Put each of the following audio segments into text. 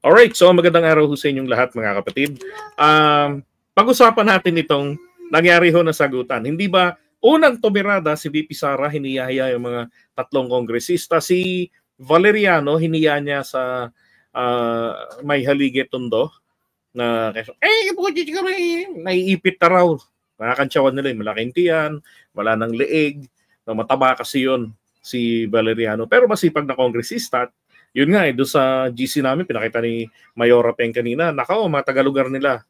Alright, so magandang araw ho sa inyong lahat mga kapatid. Pag-usapan natin itong nangyari ho na sagutan. Hindi ba unang tumirada si VP Sara, hiniyaya yung mga tatlong kongresista. Si Valeriano, hiniya niya sa may haligi Tondo na naiipit na raw. Nakakantsawan nila yung malaking tiyan, wala nang leeg, mataba kasi yun si Valeriano. Pero masipag na kongresista. Yun nga doon sa GC namin, pinakita ni Mayora Peng kanina, nakaw, mga taga-lugar nila.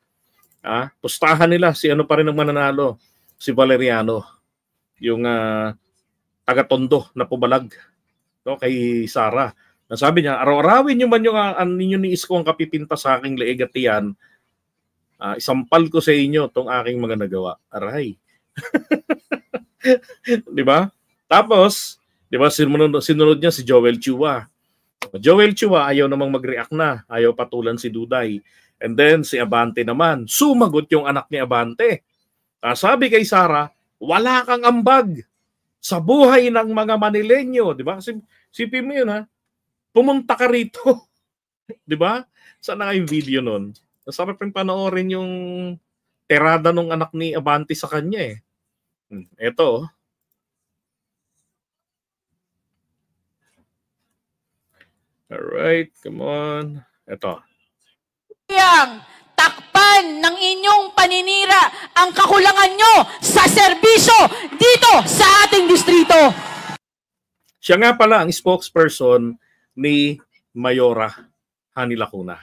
Pustahan nila, si ano pa rin ang mananalo, si Valeriano. Yung taga-Tondo na pubalag kay Sara. Nasabi niya, araw-arawin nyo man yung ninyo ni Isko ang kapipinta sa aking leeg at tiyan. Isampal ko sa inyo tong aking mga nagawa. Aray. Di ba? Tapos, di ba, sinunod niya si Joel Chua. Joel Chua ayaw namang mag-react na. Ayaw patulan si Duday. And then si Abante naman. Sumagot yung anak ni Abante. Sabi kay Sara, wala kang ambag sa buhay ng mga Manileño. Diba? Kasi sipin mo yun, ha? Pumunta ka rito. Diba? Saan na yung video nun? Sarap yung panoorin yung terada ng anak ni Abante sa kanya eh. Ito, alright, come on. Ito. Yang takpan ng inyong paninira ang kakulangan nyo sa serbisyo dito sa ating distrito. Siya nga pala ang spokesperson ni Mayora Hani Lacuna.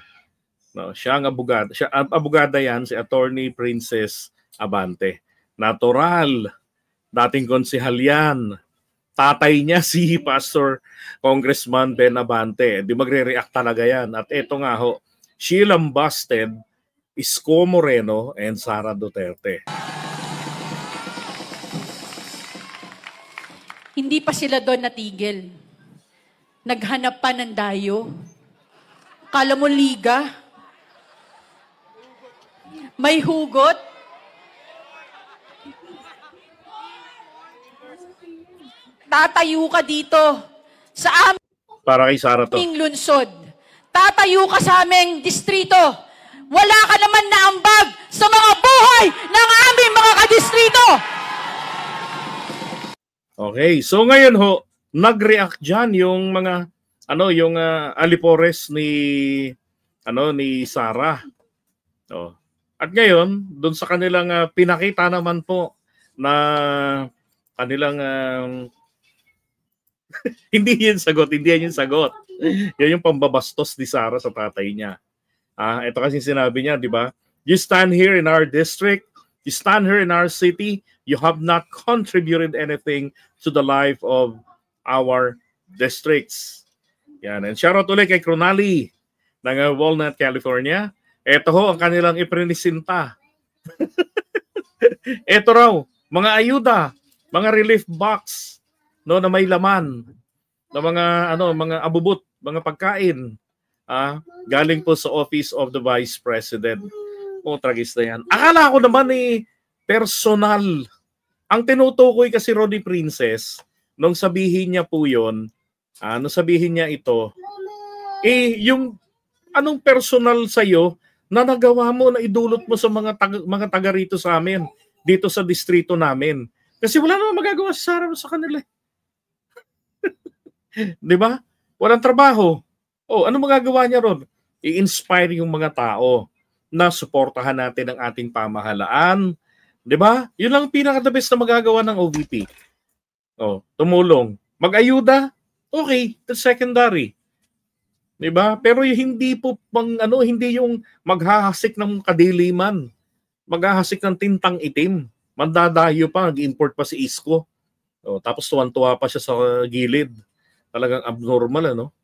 No, siya ang abogada. Abogada yan, si Attorney Princess Abante. Natural. Dating konsehal yan. Tatay niya si Pastor Congressman Ben Abante. Di magre-react talaga yan. At eto nga ho, Sheila Busted, Isko Moreno, and Sara Duterte. Hindi pa sila doon natigil. Naghanap pa ng dayo. Kala mo liga? May hugot? Tatayo ka dito sa para kay Sara to. Aming lungsod. Tatayo ka sa aming distrito. Wala ka naman na ambag sa mga buhay ng aming mga kadistrito. Okay, so ngayon ho, nag-react dyan yung mga yung alipores ni Sara. At ngayon, doon sa kanilang pinakita naman po na kanilang hindi yan sagot. Yan yung pambabastos ni Sara sa tatay niya. Ito kasi sinabi niya, di ba? You stand here in our district, you stand here in our city, you have not contributed anything to the life of our districts. Yan. And shoutout ulit kay Cronali ng Walnut, California. Ito ho ang kanilang iprinisinta. Ito raw, mga ayuda, mga relief box na may laman, na mga abubot, mga pagkain, galing po sa Office of the Vice President. Tragis na yan. Akala ko naman personal. Ang tinutukoy kasi Ronnie Princess, nung sabihin niya po yun, nung sabihin niya ito, yung anong personal sa'yo na nagawa mo, na idulot mo sa mga taga rito sa amin, dito sa distrito namin. Kasi wala naman magagawa si Sara sa kanila. Di ba? Walang trabaho. Ano magagawa niya ron? I-inspire yung mga tao na suportahan natin ang ating pamahalaan. Di ba? Yun lang pinaka-the best na magagawa ng OVP. Tumulong. Mag-ayuda? Okay, that's secondary. Di ba? Pero hindi po hindi yung maghahasik ng kadiliman. Maghahasik ng tintang itim. Mandadayo pa, nag-import pa si Isko. Tapos tuwan-tuwa pa siya sa gilid. Talagang abnormal,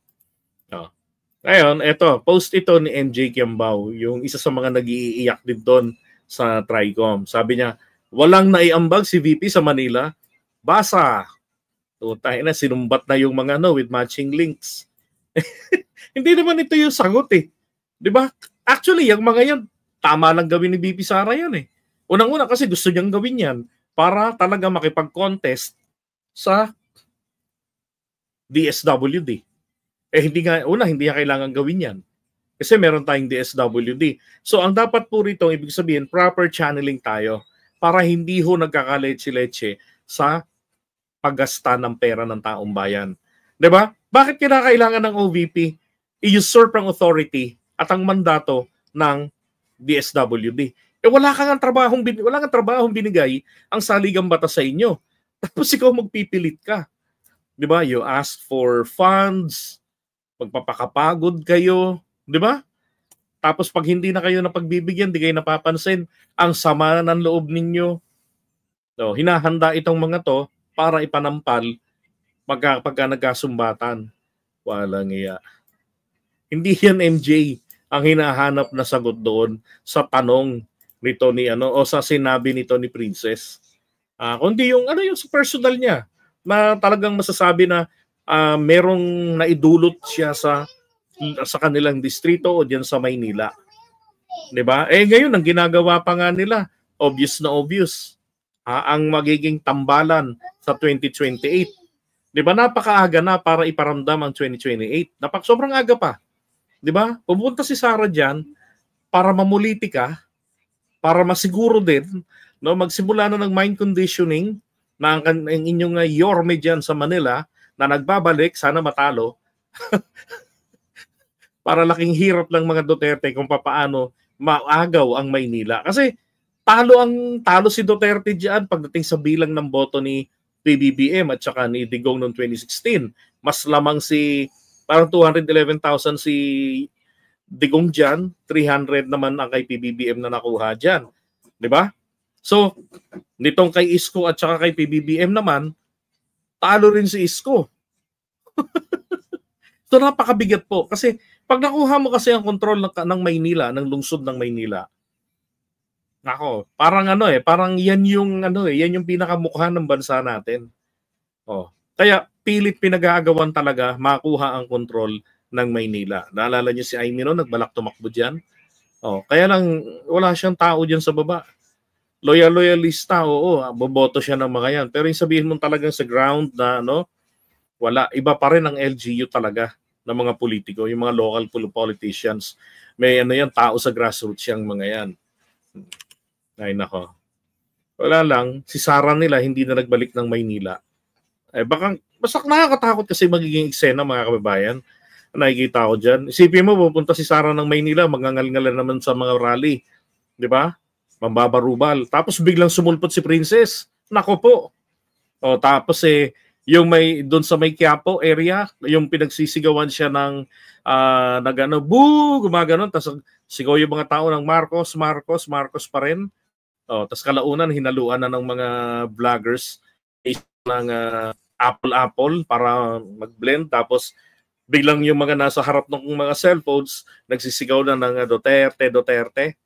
Ngayon, post ito ni MJ Kiambao, yung isa sa mga nag-iiyak din doon sa TRICOM. Sabi niya, walang naiambag si VP sa Manila. Basa. Tayo na, sinumbat na yung mga with matching links. Hindi naman ito yung sagot Di ba? Actually, yung mga yan, tama lang gawin ni VP Sara yan Unang-una kasi gusto niyang gawin yan para talaga makipag-contest sa DSWD. Hindi niya kailangan gawin yan. Kasi meron tayong DSWD. So ang dapat po rito, ibig sabihin, proper channeling tayo para hindi ho nagkakaleche-leche sa paggasta ng pera ng taong bayan. 'Di ba? Bakit kinakailangan ng OVP i-usurp ang authority at ang mandato ng DSWD? Wala kang trabahong binigay ang saligang batas sa inyo. Tapos ikaw magpipilit ka. 'Di ba? You ask for funds, magpapakapagod kayo, 'di ba? Tapos pag hindi na kayo napagbibigyan, di kayo napapansin, ang sama ng loob ninyo. So, hinahanda itong mga to para ipanampal pagka nagkasumbatan. Walang iya. Hindi yan MJ ang hinahanap na sagot doon sa tanong nito ni o sa sinabi nito ni Princess. Kundi yung yung personal niya na talagang masasabi na merong naidulot siya sa kanilang distrito o diyan sa Maynila. 'Di ba? Ngayon ang ginagawa pa nga nila, obvious na obvious. Ang magiging tambalan sa 2028. 'Di ba? Napakaaga na para iparamdam ang 2028. Sobrang aga pa. 'Di ba? Pupunta si Sara diyan para mamulitika, para masiguro din, no, magsimula na ng mind conditioning na ang inyong yorme diyan sa Manila na nagbabalik, sana matalo. Para laking hirap ng mga Duterte kung papaano maagaw ang Maynila. Kasi talo si Duterte diyan pagdating sa bilang ng boto ni PBBM at saka ni Digong noong 2016. Mas lamang parang 211,000 si Digong diyan, 300 naman ang kay PBBM na nakuha diyan. 'Di ba? So, nitong kay Isko at saka kay PBBM naman, talo rin si Isko. So napakabigat po kasi pag nakuha mo kasi ang kontrol ng Maynila, ng lungsod ng Maynila, parang parang yan yung yan yung pinakamukha ng bansa natin. Kaya pilit pinag-aagawan talaga makuha ang kontrol ng Maynila. Naalala niyo si Amy no, nagbalak tumakbo diyan. Kaya lang wala siyang tao diyan sa baba. Loyalista, boboto siya ng mga yan. Pero yung sabihin mo talagang sa ground na wala, iba pa rin ang LGU talaga ng mga politiko, yung mga local politicians. May yan, tao sa grassroots yung mga yan. Ay nako. Wala lang, si Sara nila hindi na nagbalik ng Maynila. Basta nakakatakot kasi magiging eksena mga kababayan. Nakikita ko dyan. Isipin mo, pupunta si Sara ng Maynila, magngangal-ngalan naman sa mga rally. Di ba? Mambabarubal. Tapos biglang sumulpot si Princess. Nako po. Tapos yung doon sa may Quiapo area, yung pinagsisigawan siya ng boo, gumaganon, tapos sigaw yung mga tao ng Marcos pa rin. Tapos kalaunan, hinaluan na ng mga vloggers ng Apple para mag-blend. Tapos biglang yung mga nasa harap ng mga cellphones, nagsisigaw na ng Duterte.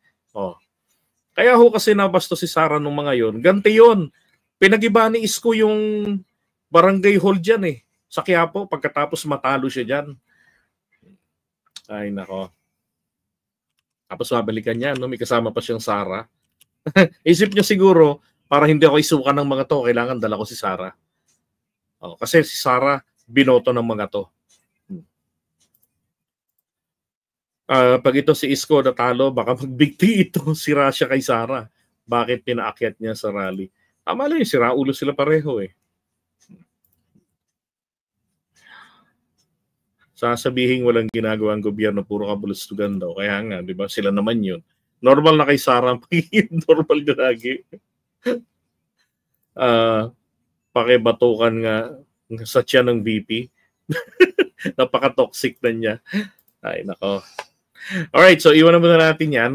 Kaya kasi nabasto si Sara nung mga yon. Ganti yun. Pinagiba ni Isko yung barangay hall dyan sa Quiapo pagkatapos matalo siya dyan. Ay nako. Tapos mabalikan niya, may kasama pa siyang Sara. Isip niya siguro, para hindi ako isukan ng mga to, kailangan dala ko si Sara. Kasi si Sara, binoto ng mga to. Pag ito si Isko natalo, baka magbigti ito, sira siya kay Sara. Bakit pinaakyat niya sa rally? Tama lang, sira ulo sila pareho Sasabihin walang ginagawa ang gobyerno, puro kabulustugan daw. Kaya nga, di ba, sila naman yun. Normal na kay Sara, normal na lagi. Pakibatukan nga sa tiyan ng VP. Napaka-toxic na niya. Ay, nako. Alright, so iwan na muna natin yan.